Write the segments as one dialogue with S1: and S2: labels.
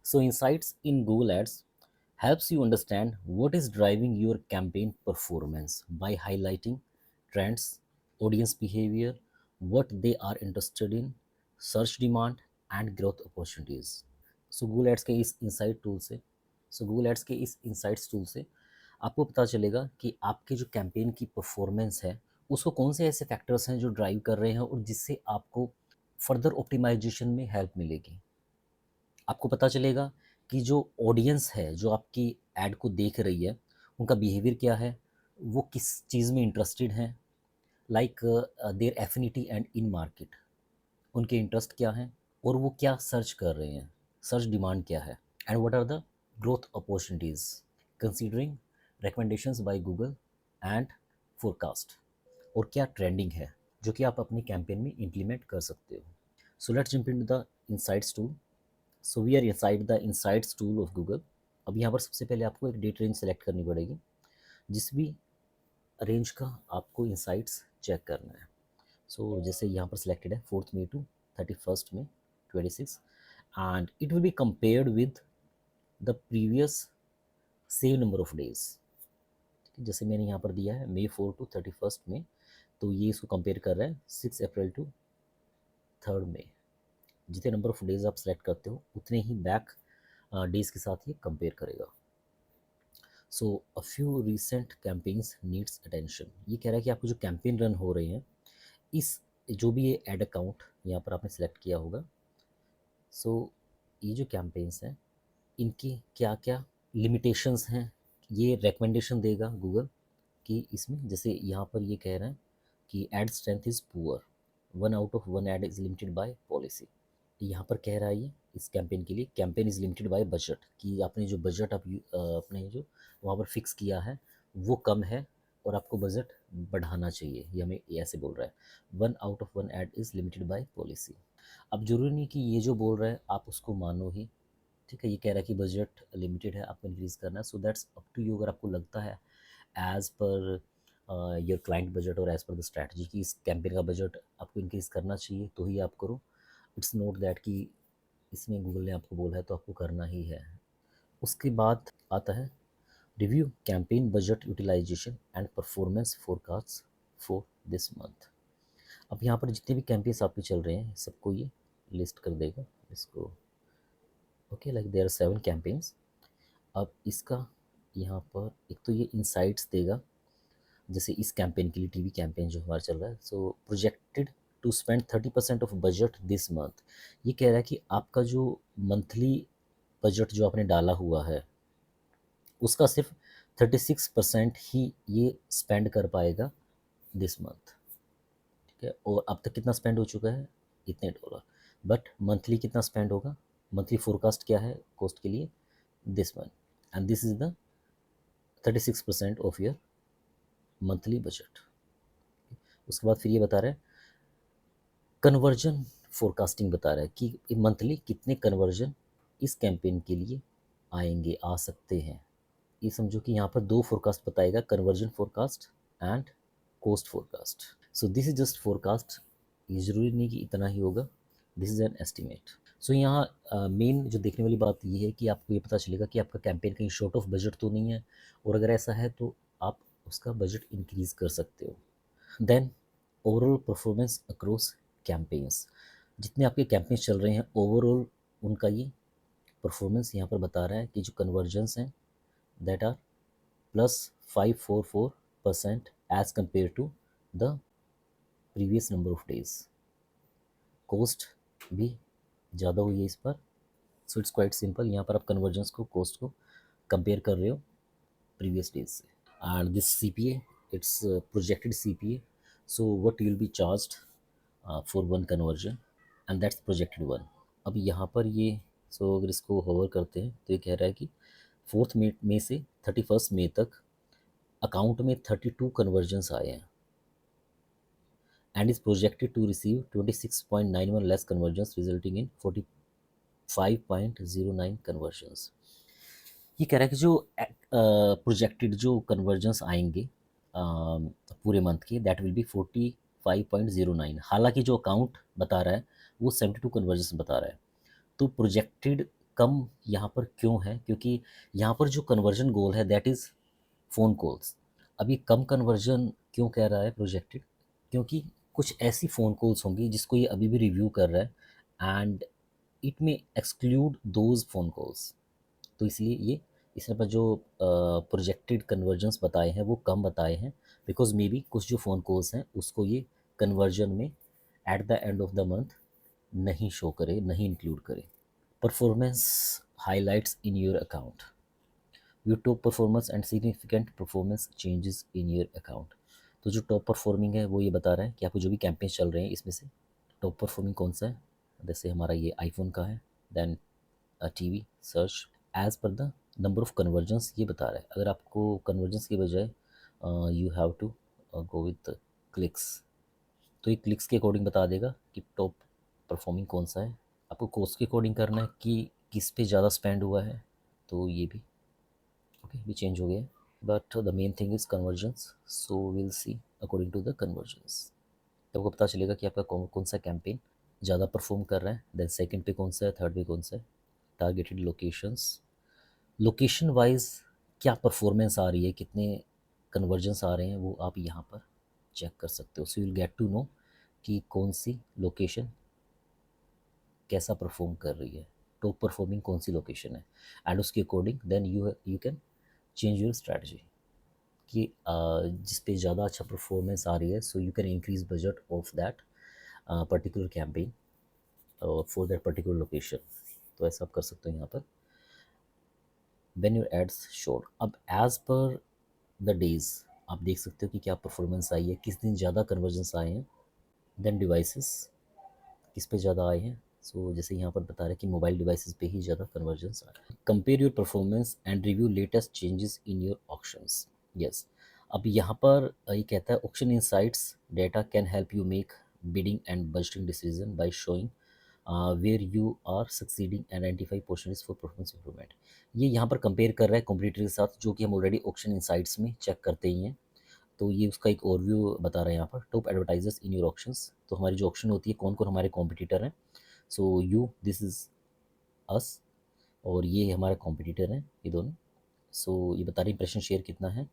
S1: So insights in Google Ads helps you understand what is driving your campaign performance by highlighting trends, audience behavior, what they are interested in, search demand and growth opportunities. So Google Ads के इस insight tool से Google Ads के इस insights tool से आपको पता चलेगा कि आपके जो कैंपेन की परफॉर्मेंस है उसको कौन से ऐसे फैक्टर्स हैं जो ड्राइव कर रहे हैं और जिससे आपको फर्दर ऑप्टिमाइजेशन में हेल्प मिलेगी। आपको पता चलेगा कि जो ऑडियंस है, जो आपकी ऐड को देख रही है, उनका बिहेवियर क्या है, वो किस चीज़ में इंटरेस्टेड हैं, like their affinity and in market, उनके इंटरेस्ट क्या हैं और वो क्या सर्च कर रहे हैं, सर्च डिमांड क्या है, and what are the growth opportunities considering recommendations by Google and forecast, और क्या ट्रेंडिंग है जो कि आप अपनी कैंपेन में इम्प्लीमेंट कर सकते हो। So let's jump into the insights tool. So we are inside the insights tool of Google. अब यहाँ पर सबसे पहले आपको एक डेट रेंज सेलेक्ट करनी पड़ेगी, जिस भी रेंज का आपको इनसाइट्स चेक करना है। सो जैसे यहाँ पर सिलेक्टेड है 4 May to 31 May 26, and it will be compared with the previous same number of days. जैसे मैंने यहाँ पर दिया है May 4 टू 31 में, तो ये इसको कंपेयर कर रहा है 6 अप्रैल टू 3 मई। जितने नंबर ऑफ डेज आप सेलेक्ट करते हो उतने ही बैक डेज के साथ ये कंपेयर करेगा। So a few recent campaigns needs attention. ये कह रहा है कि आपको जो कैंपेन रन हो रहे हैं, इस जो भी ये एड अकाउंट यहाँ पर आपने सेलेक्ट किया होगा, सो ये जो कैंपेन्स हैं इनकी क्या क्या लिमिटेशंस हैं, ये रिकमेंडेशन देगा गूगल कि इसमें, जैसे यहाँ पर ये कह रहे हैं कि ad strength is poor, 1 out of 1 ad is limited by policy. यहाँ पर कह रहा है ये इस कैंपेन के लिए campaign is limited bye budget, कि आपने जो बजट अपने जो वहाँ पर फिक्स किया है वो कम है और आपको बजट बढ़ाना चाहिए, ये हमें ये ऐसे बोल रहा है। 1 out of 1 ad is limited by policy. अब जरूरी नहीं कि ये जो बोल रहा है आप उसको मानो ही, ठीक है। ये कह रहा है कि बजट लिमिटेड है, आपको इंक्रीज़ करना है, so that's up to you. अगर आपको लगता है as per your client budget और एज़ पर द स्ट्रैटेजी कि इस कैंपेन का बजट आपको इंक्रीज़ करना चाहिए, तो ही आप करो। इट्स नॉट दैट कि इसमें गूगल ने आपको बोला है तो आपको करना ही है। उसके बाद आता है review campaign budget utilization and performance forecast for this month. अब यहाँ पर जितने भी कैंपेन्स आपके चल रहे हैं सबको ये लिस्ट कर देगा इसको, okay, like there are 7 campaigns. अब इसका यहाँ पर एक तो ये इंसाइट्स देगा, जैसे इस कैंपेन के लिए टीवी कैंपेन जो हमारा चल रहा है, so projected to spend 30% of budget this month. ये कह रहा है कि आपका जो मंथली बजट जो आपने डाला हुआ है उसका सिर्फ 36% ही ये स्पेंड कर पाएगा दिस मंथ, ठीक है। और अब तक कितना स्पेंड हो चुका है, इतने डॉलर, बट मंथली कितना स्पेंड होगा, मंथली फोरकास्ट क्या है कॉस्ट के लिए, this month, and this is the 36% of your monthly budget. उसके बाद फिर ये बता रहा है कन्वर्जन फोरकास्टिंग, बता रहा है कि मंथली कितने कन्वर्जन इस कैंपेन के लिए आएंगे, आ सकते हैं। ये समझो कि यहाँ पर 2 फोरकास्ट बताएगा, conversion forecast and cost forecast. So this is just forecast, ये ज़रूरी नहीं कि इतना ही होगा, दिस इज़ एन एस्टिमेट। सो यहाँ मेन जो देखने वाली बात ये है कि आपको ये पता चलेगा कि आपका कैंपेन कहीं शॉर्ट ऑफ बजट तो नहीं है, और अगर ऐसा है तो आप उसका बजट इंक्रीज़ कर सकते हो। Then overall performance across campaigns, जितने आपके कैंपेन्स चल रहे हैं ओवरऑल उनका ये परफॉर्मेंस यहाँ पर बता रहा है कि जो कन्वर्जन्स हैं that are +544% as compared to the previous number of days. Cost भी ज़्यादा हुई है इस पर, सो इट्स क्वाइट सिंपल, यहाँ पर आप कन्वर्जन्स को कॉस्ट को कंपेयर कर रहे हो प्रीवियस डेज से। And this CPA, it's projected CPA, so what you will be charged for 1 conversion, and that's projected 1। अब यहाँ पर ये अगर इसको होवर करते हैं तो ये कह रहा है कि 4 मई से 31 मई तक अकाउंट में 32 कन्वर्जन्स आए हैं, and is projected to receive 26.91 less conversions resulting in 45.09 conversions। ये कह रहा है कि जो प्रोजेक्टेड जो कन्वर्जन्स आएंगे पूरे मंथ के, दैट विल बी 45.09। हालांकि जो अकाउंट बता रहा है वो 72 कन्वर्जन्स बता रहा है, तो प्रोजेक्टेड कम यहाँ पर क्यों है, क्योंकि यहाँ पर जो कन्वर्जन गोल है दैट इज़ फ़ोन कॉल्स। अब ये कम कन्वर्जन क्यों कह रहा है प्रोजेक्टेड, क्योंकि कुछ ऐसी फ़ोन कॉल्स होंगी जिसको ये अभी भी रिव्यू कर रहा है एंड इट में एक्सक्लूड दोज फ़ोन कॉल्स। तो इसलिए ये इसने पर जो प्रोजेक्टेड कन्वर्जन्स बताए हैं वो कम बताए हैं, बिकॉज मे बी कुछ जो फ़ोन कॉल्स हैं उसको ये कन्वर्जन में at the end of the month नहीं शो करे, नहीं इंक्लूड करे। Performance highlights in your account, your top performance and significant performance changes in your account. तो जो टॉप परफॉर्मिंग है वो ये बता रहा है कि आपको जो भी कैंपेन चल रहे हैं इसमें से टॉप परफॉर्मिंग कौन सा है। जैसे हमारा ये आईफोन का है, then TV search as per the number of conversions ये बता रहा है। अगर आपको कन्वर्जन्स की बजाय you have to go with clicks, तो ये क्लिक्स के अकॉर्डिंग बता देगा कि टॉप परफॉर्मिंग कौन सा है। आपको कॉस्ट के अकॉर्डिंग करना है कि किस पे ज़्यादा स्पेंड हुआ है, तो ये भी ओके भी चेंज हो गया है। But the main thing is conversions, so will see according to the conversions. तो आपको पता चलेगा कि आपका कौन कौन सा कैंपेन ज़्यादा परफॉर्म कर रहा है, देन सेकंड पे कौन सा है, थर्ड पे कौन सा है। टारगेटेड लोकेशंस, लोकेशन वाइज क्या परफॉर्मेंस आ रही है, कितने कन्वर्जन्स आ रहे हैं, वो आप यहाँ पर चेक कर सकते हो। So you will get to know कि कौन सी लोकेशन कैसा परफॉर्म कर रही है, टॉप परफॉर्मिंग कौन सी लोकेशन है, एंड उसके according then you can change your strategy कि जिस पे ज़्यादा अच्छा परफॉर्मेंस आ रही है, so you can increase budget of that particular campaign for that particular location. तो ऐसा आप कर सकते हो यहाँ पर। व्हेन योर एड्स शोड, अब एज पर द डेज आप देख सकते हो कि क्या परफॉर्मेंस आई है, किस दिन ज़्यादा कन्वर्जेंस आए हैं। देन डिवाइसेस, किस पे ज़्यादा आए हैं। सो जैसे यहाँ पर बता रहे हैं कि मोबाइल डिवाइसेस पे ही ज़्यादा कन्वर्जेंस आ रहा है। Compare your performance and review latest changes in your options. Yes, अब यहाँ पर ये कहता है auction insights data can help you make bidding and budgeting decision by showing where you are succeeding and identify portions for performance improvement. ये यहाँ पर compare कर रहा है कॉम्पिटिटर के साथ, जो कि हम ऑलरेडी ऑक्शन इनसाइट्स में चेक करते ही हैं। तो ये उसका एक ओवरव्यू बता रहा है यहाँ पर। Top advertisers in your options, तो हमारी जो ऑप्शन होती है कौन कौन हमारे कॉम्पिटिटर हैं। सो यू, दिस इज़ अस, और ये हमारे कॉम्पिटिटर हैं ये दोनों। सो ये बता रहे इंप्रेशन शेयर कितना है,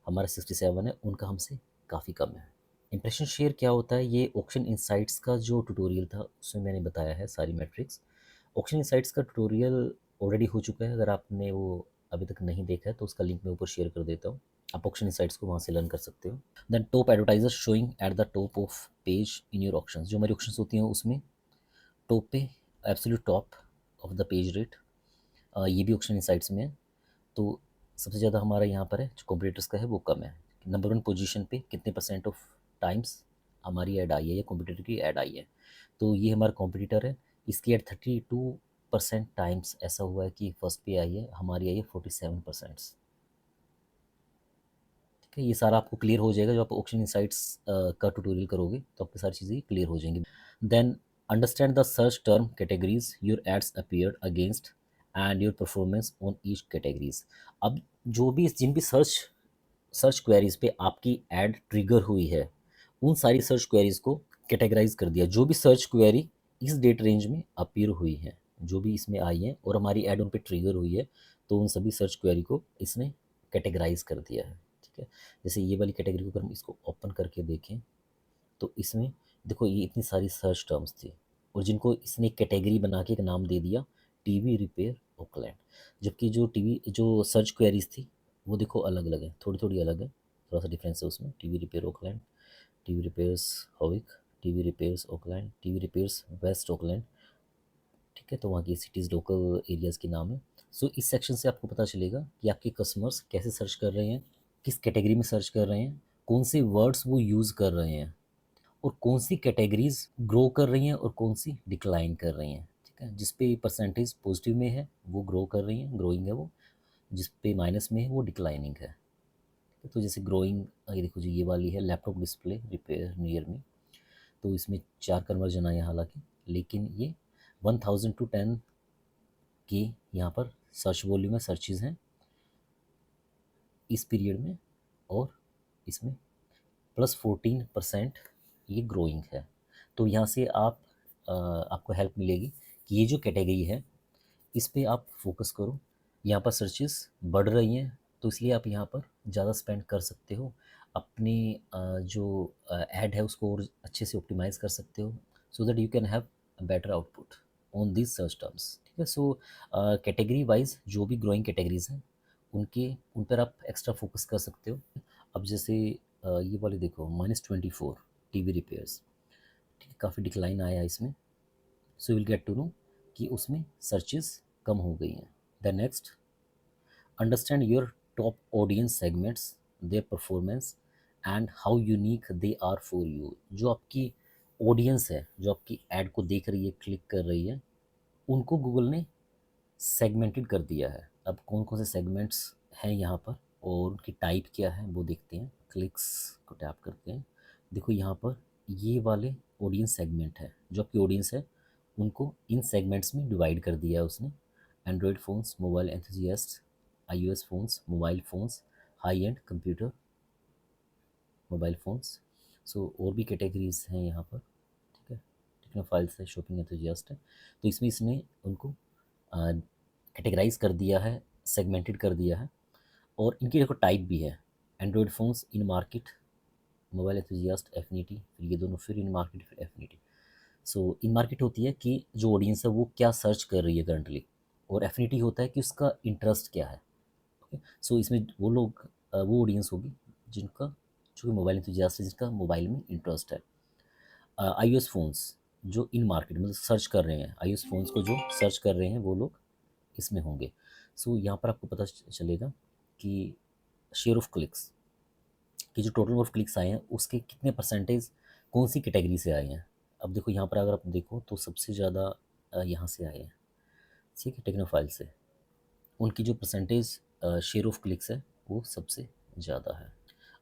S1: हमारा 67 है, उनका हमसे काफ़ी कम है। इंप्रेशन शेयर क्या होता है, ये ऑक्शन इनसाइट्स का जो ट्यूटोरियल था उसमें मैंने बताया है सारी मैट्रिक्स। ऑक्शन इनसाइट्स का ट्यूटोरियल ऑलरेडी हो चुका है, अगर आपने वो अभी तक नहीं देखा है तो उसका लिंक मैं ऊपर शेयर कर देता हूँ, आप ऑक्शन इनसाइट्स को वहाँ से लर्न कर सकते हो। Then top advertiser showing at the top of page in your options, जो हमारी ऑप्शंस होती हैं उसमें टॉप पे, absolute top of the page rate, ये भी ऑक्शन इनसाइट्स में है। तो सबसे ज़्यादा हमारा यहाँ पर है, जो कॉम्पिटिटर्स का है वो कम है। नंबर वन पोजीशन पे कितने परसेंट ऑफ टाइम्स हमारी ऐड आई है या कॉम्पिटिटर की ऐड आई है, तो ये हमारा कॉम्पिटिटर है, इसकी ऐड 32% टाइम्स ऐसा हुआ है कि फर्स्ट पे आई है, हमारी आई है 47%। ठीक है, ये सारा आपको क्लियर हो जाएगा जब आप ऑक्शन इनसाइट्स का ट्यूटोरियल करोगे, तो आपकी सारी चीज़ें क्लियर हो जाएंगी। Then understand the search term categories your ads appeared against and your performance on each categories. अब जो भी जिन भी सर्च सर्च क्वेरीज पे आपकी ऐड ट्रिगर हुई है, उन सारी सर्च क्वेरीज को कैटेगराइज कर दिया। जो भी सर्च क्वेरी इस डेट रेंज में अपीयर हुई है, जो भी इसमें आई है और हमारी ऐड उन पे ट्रिगर हुई है, तो उन सभी सर्च क्वेरी को इसने कैटेगराइज कर दिया है। ठीक है, जैसे ये वाली कैटेगरी को अगर हम इसको ओपन करके देखें, तो इसमें देखो ये इतनी सारी सर्च टर्म्स थी और जिनको इसने कैटेगरी बना के एक नाम दे दिया, टीवी रिपेयर ओकलैंड। जबकि जो टीवी जो सर्च क्वेरीज थी वो देखो अलग अलग है, थोड़ी थोड़ी अलग है, थोड़ा सा डिफरेंस है उसमें। TV repair Auckland, TV repairs Howick, TV repairs Auckland, TV repairs West Auckland. ठीक है, तो वहाँ की सिटीज़ लोकल एरियाज़ के नाम है। सो इस सेक्शन से आपको पता चलेगा कि आपके कस्टमर्स कैसे सर्च कर रहे हैं, किस कैटेगरी में सर्च कर रहे हैं, कौन से वर्ड्स वो यूज़ कर रहे हैं, और कौन सी कैटेगरीज ग्रो कर रही हैं और कौन सी डिक्लाइन कर रही हैं। ठीक है, जिस पे परसेंटेज पॉजिटिव में है वो ग्रो कर रही हैं, ग्रोइंग है वो, जिस पे माइनस में है वो डिक्लाइनिंग है। तो जैसे ग्रोइंग, ये देखो जी ये वाली है लैपटॉप डिस्प्ले रिपेयर नियर में, तो इसमें 4 कन्वर्जन आए हैं हालांकि, लेकिन ये 1000 to 10 के यहाँ पर सर्च वॉल्यूम में सर्चेज हैं इस पीरियड में, और इसमें +14% ये ग्रोइंग है। तो यहाँ से आप आपको हेल्प मिलेगी कि ये जो कैटेगरी है इस पे आप फोकस करो। यहाँ पर सर्चेस बढ़ रही हैं, तो इसलिए आप यहाँ पर ज़्यादा स्पेंड कर सकते हो। अपनी जो ऐड है उसको और अच्छे से ऑप्टिमाइज़ कर सकते हो, so that you can have a better output on this search terms. ठीक है, सो कैटेगरी वाइज जो भी ग्रोइंग कैटेगरीज हैं उन पर आप एक्स्ट्रा फोकस कर सकते हो। अब जैसे ये वाले देखो, -24 टीवी रिपेयर्स, ठीक है, काफ़ी डिक्लाइन आया है इसमें। So will get to know कि उसमें सर्चेस कम हो गई हैं। The next, understand your top audience segments, their performance and how unique they are for you. जो आपकी ऑडियंस है, जो आपकी ऐड को देख रही है, क्लिक कर रही है, उनको गूगल ने सेगमेंटेड कर दिया है। अब कौन कौन से सेगमेंट्स हैं यहाँ पर और उनकी टाइप क्या है वो देखते हैं। क्लिक्स को टैप करते हैं। देखो यहाँ पर ये वाले ऑडियंस सेगमेंट है, जो आपकी ऑडियंस है उनको इन सेगमेंट्स में डिवाइड कर दिया है उसने। Android phones, mobile enthusiast, iOS phones, mobile phones, high end computer mobile phones. So और भी कैटेगरीज हैं यहाँ पर, ठीक है। टेक्नोफाइल्स है, शॉपिंग एंथुजियास्ट है। तो इसमें इसने उनको कैटेगराइज कर दिया है, सेगमेंटेड कर दिया है। और इनकी देखो टाइप भी है। एंड्रॉयड फ़ोन्स इन मार्केट, मोबाइल एंथुजियास्ट एफिनिटी, फिर ये दोनों फिर इन मार्केट, फिर एफिनिटी। सो इन मार्केट होती है कि जो ऑडियंस है वो क्या सर्च कर रही है करंटली, और एफिनिटी होता है कि उसका इंटरेस्ट क्या है। ओके, सो इसमें वो लोग वो ऑडियंस होगी जिनका, जो कि मोबाइल एंथुजियास्ट है, जिनका मोबाइल में इंटरेस्ट है। iOS फ़ोन्स जो इन मार्केट मतलब सर्च कर रहे हैं, iOS फ़ोन्स को जो सर्च कर रहे हैं वो लोग इसमें होंगे। सो यहाँ पर आपको पता चलेगा कि शेयर ऑफ क्लिक्स, कि जो टोटल ऑफ क्लिक्स आए हैं उसके कितने परसेंटेज कौन सी कैटेगरी से आए हैं। अब देखो यहाँ पर अगर आप देखो तो सबसे ज़्यादा यहाँ से आए हैं, ठीक है, टेक्नोफाइल से। उनकी जो परसेंटेज शेयर ऑफ क्लिक्स है वो सबसे ज़्यादा है।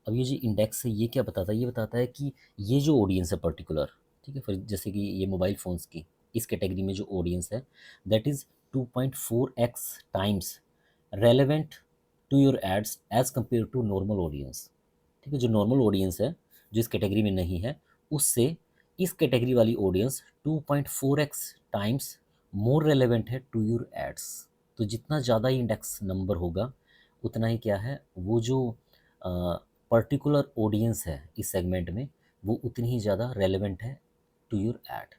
S1: अब ये जो इंडेक्स है ये क्या बताता है, ये बताता है कि ये जो ऑडियंस है पर्टिकुलर, ठीक है, फिर जैसे कि ये मोबाइल फ़ोन्स की इस कैटेगरी में जो ऑडियंस है, that is 2.4x times relevant to your ads as compare to normal audience. ठीक है, जो नॉर्मल ऑडियंस है जो इस कैटेगरी में नहीं है, उससे इस कैटेगरी वाली audience 2.4x times more relevant है टू योर एड्स। तो जितना ज़्यादा इंडेक्स नंबर होगा उतना ही क्या है, वो जो पर्टिकुलर ऑडियंस है इस सेगमेंट में वो उतनी ही ज़्यादा रेलेवेंट है टू योर ऐड।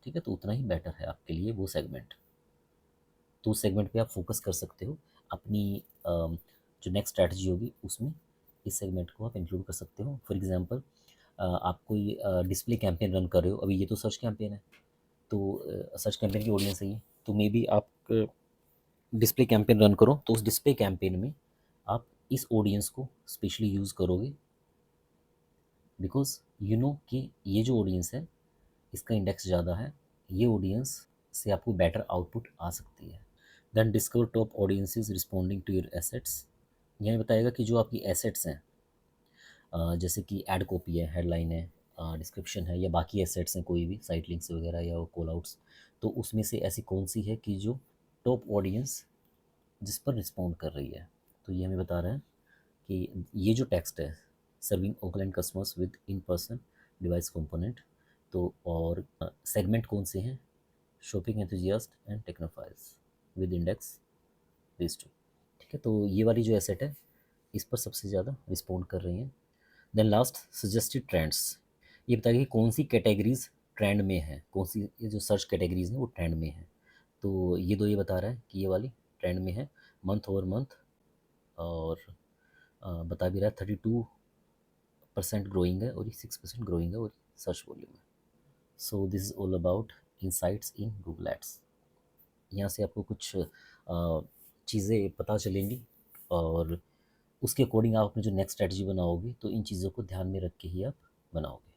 S1: ठीक है, तो उतना ही बेटर है आपके लिए वो सेगमेंट। तो उस सेगमेंट पे आप फोकस कर सकते हो। अपनी जो नेक्स्ट स्ट्रैटेजी होगी उसमें इस सेगमेंट को आप इंक्लूड कर सकते हो। फॉर एग्जांपल आप कोई डिस्प्ले कैंपेन रन कर रहे हो, अभी ये तो सर्च कैंपेन है, तो सर्च कैंपेन की ऑडियंस है ये, तो मे बी आप डिस्प्ले कैंपेन रन करो, तो उस डिस्प्ले कैंपेन में आप इस ऑडियंस को स्पेशली यूज़ करोगे, बिकॉज यू नो कि ये जो ऑडियंस है इसका इंडेक्स ज़्यादा है, ये ऑडियंस से आपको बेटर आउटपुट आ सकती है। Then discover top audiences responding to your assets. यह बताएगा कि जो आपकी एसेट्स हैं, जैसे कि एड कॉपी है, हेडलाइन है, डिस्क्रिप्शन है, या बाकी एसेट्स हैं कोई भी साइट लिंक्स वगैरह या कॉल आउट्स, तो उसमें से ऐसी कौन सी है कि जो टॉप ऑडियंस जिस पर रिस्पॉन्ड कर रही है। तो ये हमें बता रहा है कि ये जो टेक्स्ट है, serving Auckland customers with in person device component, तो और सेगमेंट कौन से हैं, shopping enthusiast and technophiles with index this to. ठीक है, तो ये वाली जो एसेट है इस पर सबसे ज़्यादा रिस्पॉन्ड कर रही हैं। Then last, suggested trends. ये बताइए कि कौन सी कैटेगरीज ट्रेंड में है, कौन सी ये जो सर्च कैटेगरीज हैं वो ट्रेंड में है। तो ये दो ये बता रहा है कि ये वाली ट्रेंड में है मंथ ओवर मंथ, और बता भी रहा है 32% ग्रोइंग है और ये 6% ग्रोइंग है और सर्च वॉल्यूम है। So this is all about insights in Google ads. यहाँ से आपको कुछ चीज़ें पता चलेंगी, और उसके अकॉर्डिंग आप अपनी जो नेक्स्ट स्ट्रेटजी बनाओगे तो इन चीज़ों को ध्यान में रख के ही आप बनाओगे।